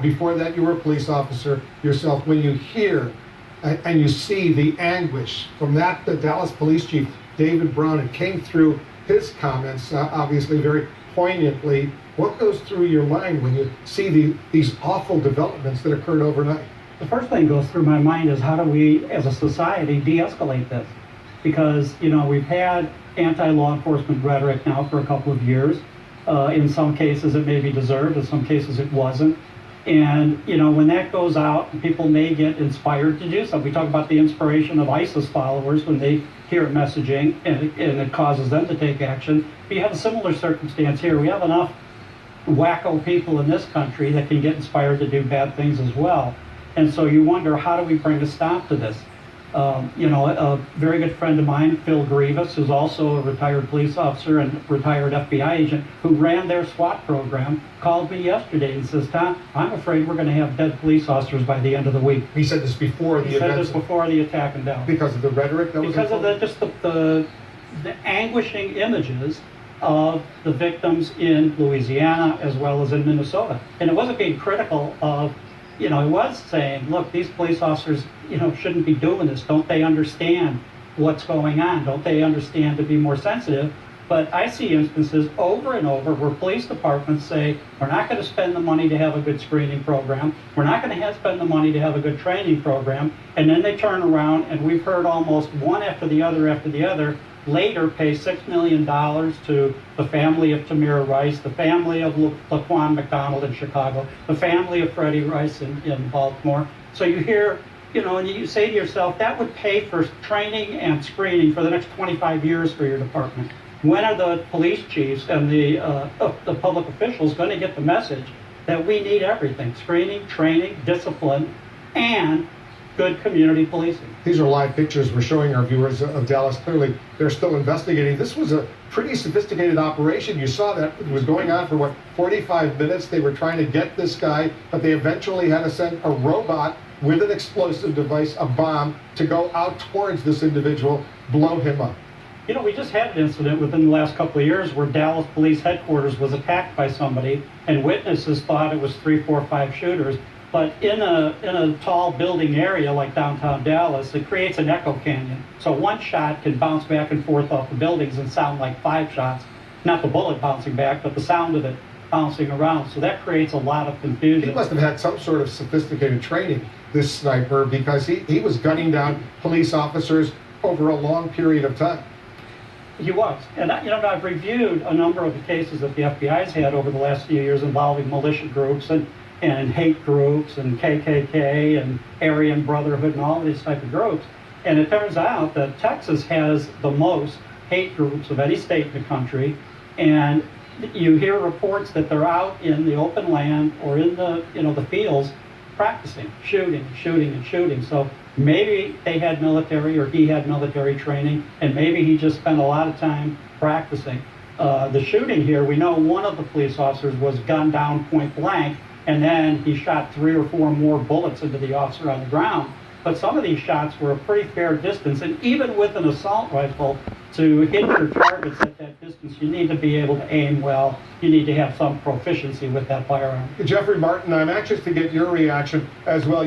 Before that, you were a police officer yourself. When you hear and you see the anguish from the Dallas Police Chief, David Brown, it came through his comments, obviously very poignantly. What goes through your mind when you see these awful developments that occurred overnight? The first thing goes through my mind is how do we, as a society, de-escalate this? Because, we've had anti-law enforcement rhetoric now for a couple of years. In some cases it may be deserved, in some cases it wasn't. And, when that goes out, people may get inspired to do something. We talk about the inspiration of ISIS followers when they hear messaging and it causes them to take action. But you have a similar circumstance here. We have enough wacko people in this country that can get inspired to do bad things as well. And so you wonder, how do we bring a stop to this? A very good friend of mine, Phil Grievous, who's also a retired police officer and retired FBI agent who ran their SWAT program, called me yesterday and says, "Tom, I'm afraid we're going to have dead police officers by the end of the week." He said this before the event. He said this before the attack in Dallas. Because of the rhetoric that was because of the anguishing images of the victims in Louisiana as well as in Minnesota. And it wasn't being critical of, it was saying, look, these police officers, shouldn't be doing this. Don't they understand what's going on? Don't they understand to be more sensitive? But I see instances over and over where police departments say, we're not going to spend the money to have a good screening program. We're not going to spend the money to have a good training program. And then they turn around, and we've heard almost one after the other, later pay $6 million to the family of Tamir Rice, the family of Laquan McDonald in Chicago, the family of Freddie Rice in Baltimore. So you hear, and you say to yourself, that would pay for training and screening for the next 25 years for your department. When are the police chiefs and the public officials going to get the message that we need everything? Screening, training, discipline, and good community policing. These are live pictures we're showing our viewers of Dallas. Clearly, they're still investigating. This was a pretty sophisticated operation. You saw that it was going on for, 45 minutes? They were trying to get this guy, but they eventually had to send a robot with an explosive device, a bomb, to go out towards this individual, blow him up. We just had an incident within the last couple of years where Dallas Police Headquarters was attacked by somebody, and witnesses thought it was 3, 4, 5 shooters. But in a tall building area like downtown Dallas, it creates an echo canyon. So one shot can bounce back and forth off the buildings and sound like 5 shots. Not the bullet bouncing back, but the sound of it bouncing around. So that creates a lot of confusion. He must have had some sort of sophisticated training, this sniper, because he was gunning down police officers over a long period of time. He was. And I've reviewed a number of the cases that the FBI's had over the last few years involving militia groups and hate groups and KKK and Aryan Brotherhood and all of these type of groups. And it turns out that Texas has the most hate groups of any state in the country. And you hear reports that they're out in the open land or in the fields practicing, shooting. So maybe they had military, or he had military training, and maybe he just spent a lot of time practicing. The shooting here, we know one of the police officers was gunned down point blank, and then he shot 3 or 4 more bullets into the officer on the ground. But some of these shots were a pretty fair distance, and even with an assault rifle, to hit your targets at that distance, you need to be able to aim well. You need to have some proficiency with that firearm. Jeffrey Martin, I'm anxious to get your reaction as well.